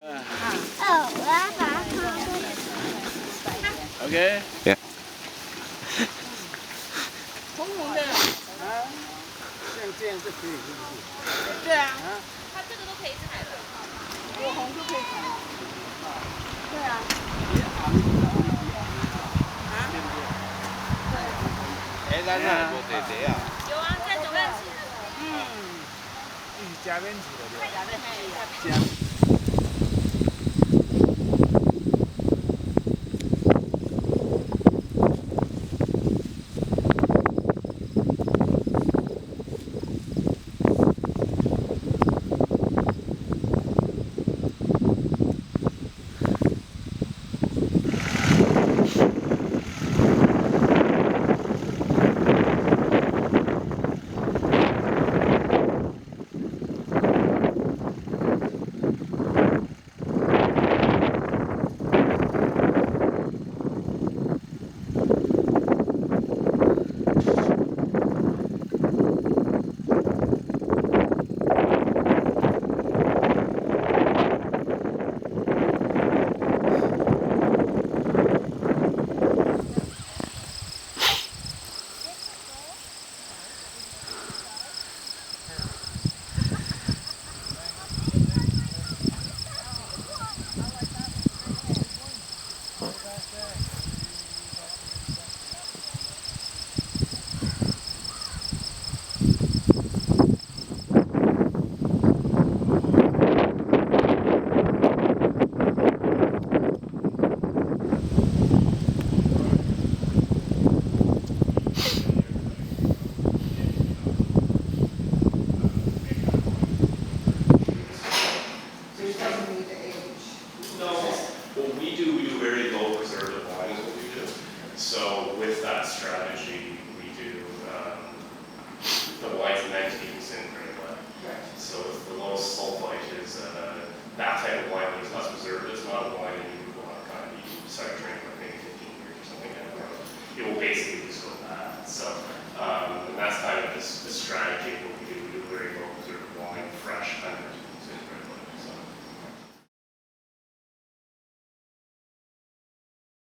哦，我要把它放在。OK。红红的啊，像这样就可以，是不是？对啊，它这个都可以采的。火红就可以采。对啊。咱那无地地啊。有啊，在总干事。加面子的对。加面子。加。We do very low preservative wine is what we do. So with that strategy, we do the wines meant to be consumed very well. So with the lowest sulfite is